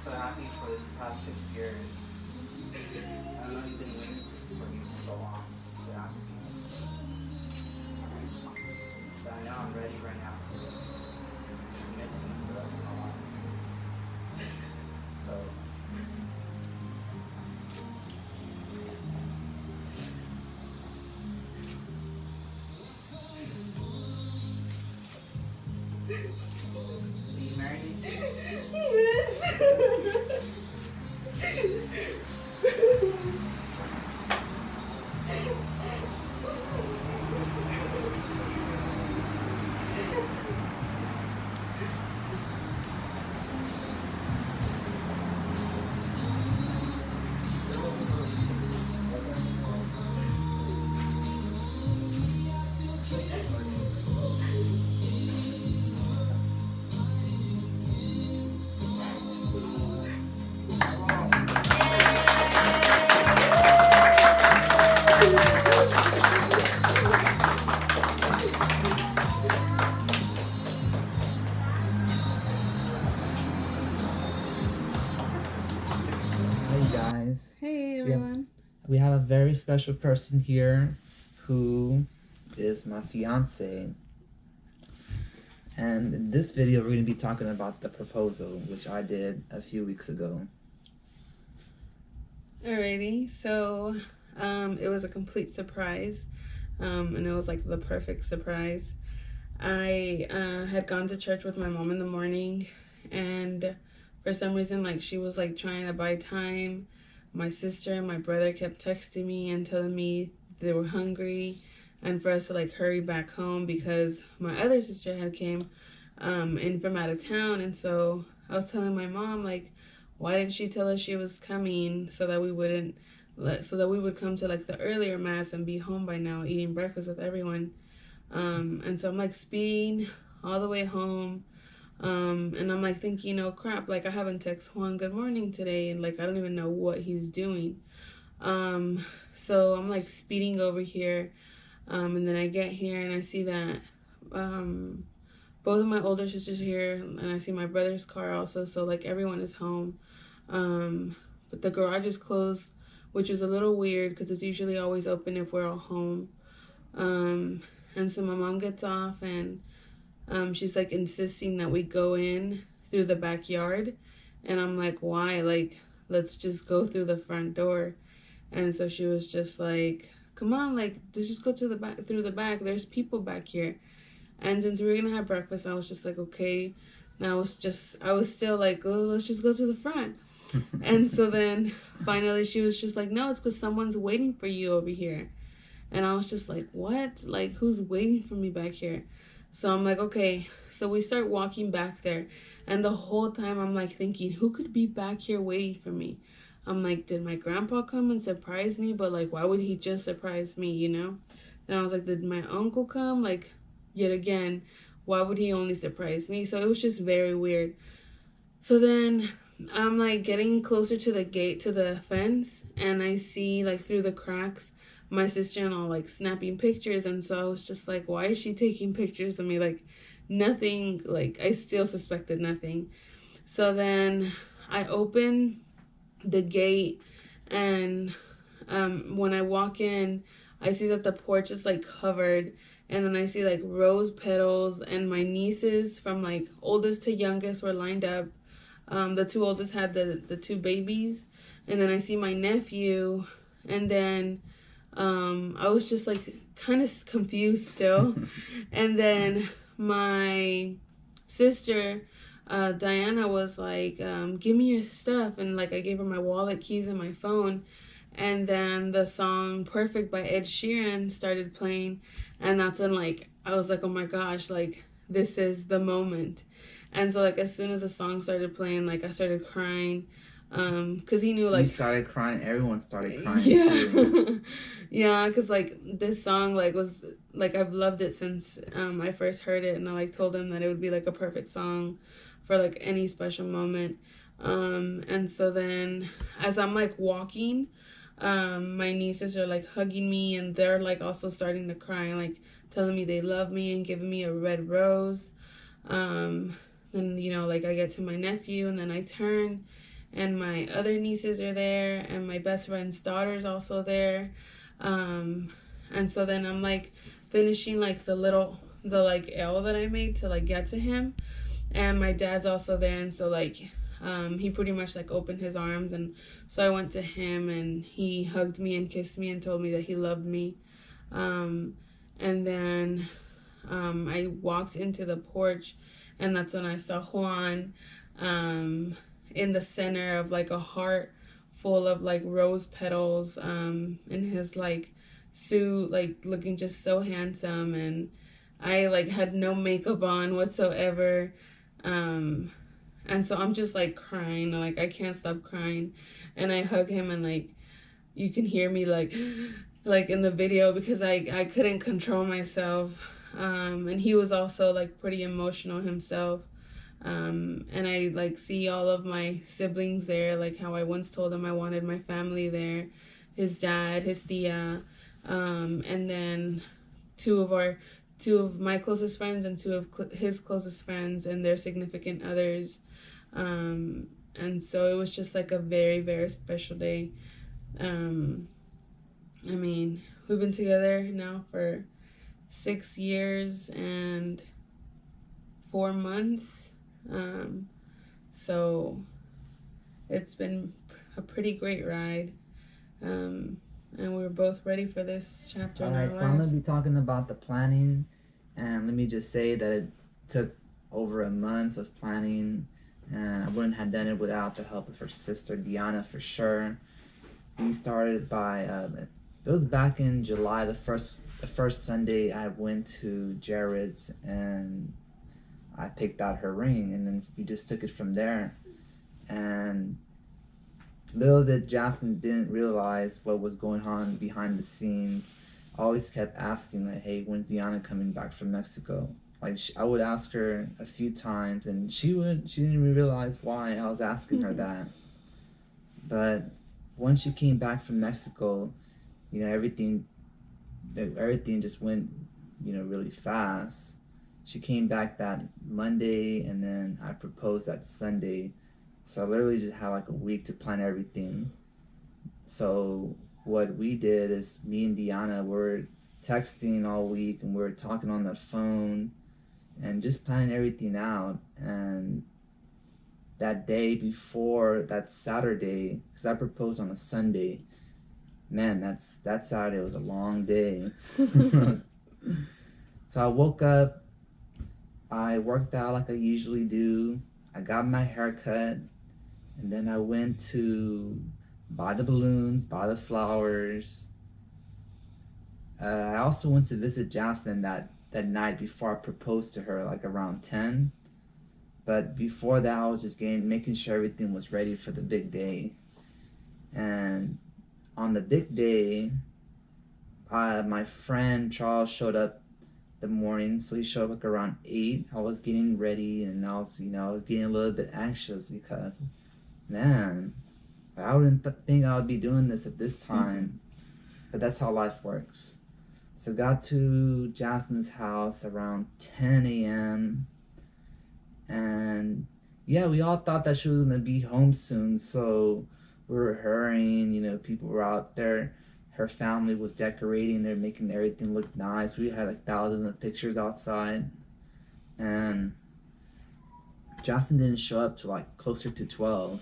So happy for the past 6 years. I know you've been waiting for me for so long to ask you. But I know I'm ready right now to commit to you for the rest of my life. So will you marry me? Hey guys, Hey everyone. we have a very special person here who is my fiance. And in this video, we're going to be talking about the proposal, which I did a few weeks ago. Alrighty, so it was a complete surprise, and it was like the perfect surprise. I had gone to church with my mom in the morning, and for some reason, like, she was like trying to buy time. My sister and my brother kept texting me and telling me they were hungry and for us to like hurry back home because my other sister had came in from out of town. And so I was telling my mom, like, why didn't she tell us she was coming so that we wouldn't so that we would come to like the earlier mass and be home by now eating breakfast with everyone. And so I'm like speeding all the way home. And I'm like thinking, oh crap, like I haven't texted Juan good morning today, and like I don't even know what he's doing. So I'm like speeding over here, and then I get here and I see that both of my older sisters here, and I see my brother's car also. So like everyone is home, but the garage is closed, which is a little weird because it's usually always open if we're all home. And so my mom gets off and she's like insisting that we go in through the backyard, and I'm like, why? Like, let's just go through the front door. And so she was just like, come on, like, let's just go to the back, through the back. There's people back here. And since we were gonna have breakfast, I was just like, okay. And I was still like, oh, let's just go to the front. And so then finally she was just like, no, it's because someone's waiting for you over here. And I was just like, what? Like, who's waiting for me back here? So I'm like, okay. So we start walking back there. And the whole time I'm like thinking, who could be back here waiting for me? I'm like, did my grandpa come and surprise me? But like, why would he just surprise me, you know? Then I was like, did my uncle come? Like, yet again, why would he only surprise me? So it was just very weird. So then I'm like getting closer to the gate, to the fence, and I see like through the cracks my sister-in-law like snapping pictures. And so I was just like, why is she taking pictures of me? Like, nothing, like I still suspected nothing. So then I open the gate, and when I walk in, I see that the porch is like covered, and then I see like rose petals, and my nieces from like oldest to youngest were lined up. The two oldest had the two babies, and then I see my nephew, and then I was just like kind of confused still. And then my sister, Diana, was like, give me your stuff. And like I gave her my wallet, keys, and my phone. And then the song Perfect by Ed Sheeran started playing. And that's when like I was like, oh my gosh, like this is the moment. And so like as soon as the song started playing, like I started crying. Cause he knew like You started crying. Everyone started crying yeah. too. Yeah, cause like this song like was like I've loved it since I first heard it, and I like told him that it would be like a perfect song for like any special moment. And so then as I'm like walking, my nieces are like hugging me, and they're like also starting to cry and like telling me they love me and giving me a red rose. Then you know like I get to my nephew, and then I turn, and my other nieces are there, and my best friend's daughter's also there. And so then I'm like finishing like the like L that I made to like get to him, and my dad's also there, and so like he pretty much like opened his arms, and so I went to him, and he hugged me and kissed me and told me that he loved me. And then I walked into the porch, and that's when I saw Juan in the center of like a heart full of like rose petals, in his like suit, like looking just so handsome. And I like had no makeup on whatsoever. And so I'm just like crying, like I can't stop crying. And I hug him, and like you can hear me like in the video, because I couldn't control myself. And he was also like pretty emotional himself. And I like see all of my siblings there, like how I once told him I wanted my family there, his dad, his tia, and then two of my closest friends, and two of his closest friends and their significant others. And so it was just like a very, very special day. I mean, we've been together now for 6 years and 4 months. So it's been a pretty great ride. And we're both ready for this chapter in our Alright, so I'm lives. gonna be talking about the planning, and let me just say that it took over a month of planning, and I wouldn't have done it without the help of her sister Diana for sure. We started by it was back in July, the first Sunday I went to Jared's, and I picked out her ring, and then we just took it from there. And little did Jasmine didn't realize what was going on behind the scenes. I always kept asking, like, hey, when's Diana coming back from Mexico? Like, I would ask her a few times, and she didn't even realize why I was asking her that. But once she came back from Mexico, you know, everything just went, you know, really fast. She came back that Monday, and then I proposed that Sunday. So I literally just had like a week to plan everything. So what we did is, me and Diana were texting all week, and we were talking on the phone and just planning everything out. And that day before, that Saturday, because I proposed on a Sunday, man, that Saturday was a long day. So I woke up, I worked out like I usually do, I got my hair cut, and then I went to buy the balloons, buy the flowers. I also went to visit Jasmine that night before I proposed to her, like around 10. But before that, I was just making sure everything was ready for the big day. And on the big day, my friend Charles showed up the morning, so he showed up like around 8. I was getting ready, and I was getting a little bit anxious because, man, I wouldn't think I would be doing this at this time. But that's how life works. So got to Jasmine's house around 10 a.m. And yeah, we all thought that she was gonna be home soon, so we were hurrying. You know, people were out there. Her family was decorating. They're making everything look nice. We had like thousands of pictures outside. And Jocelyn didn't show up till like closer to 12.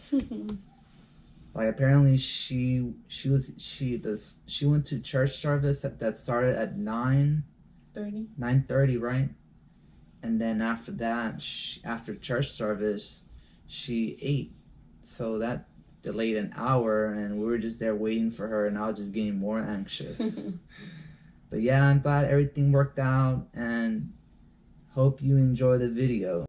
Like apparently she went to church service that started at 9:30, right? And then after that, after church service, she ate. So that delayed an hour, and we were just there waiting for her, and I was just getting more anxious. But yeah, I'm glad everything worked out, and hope you enjoy the video.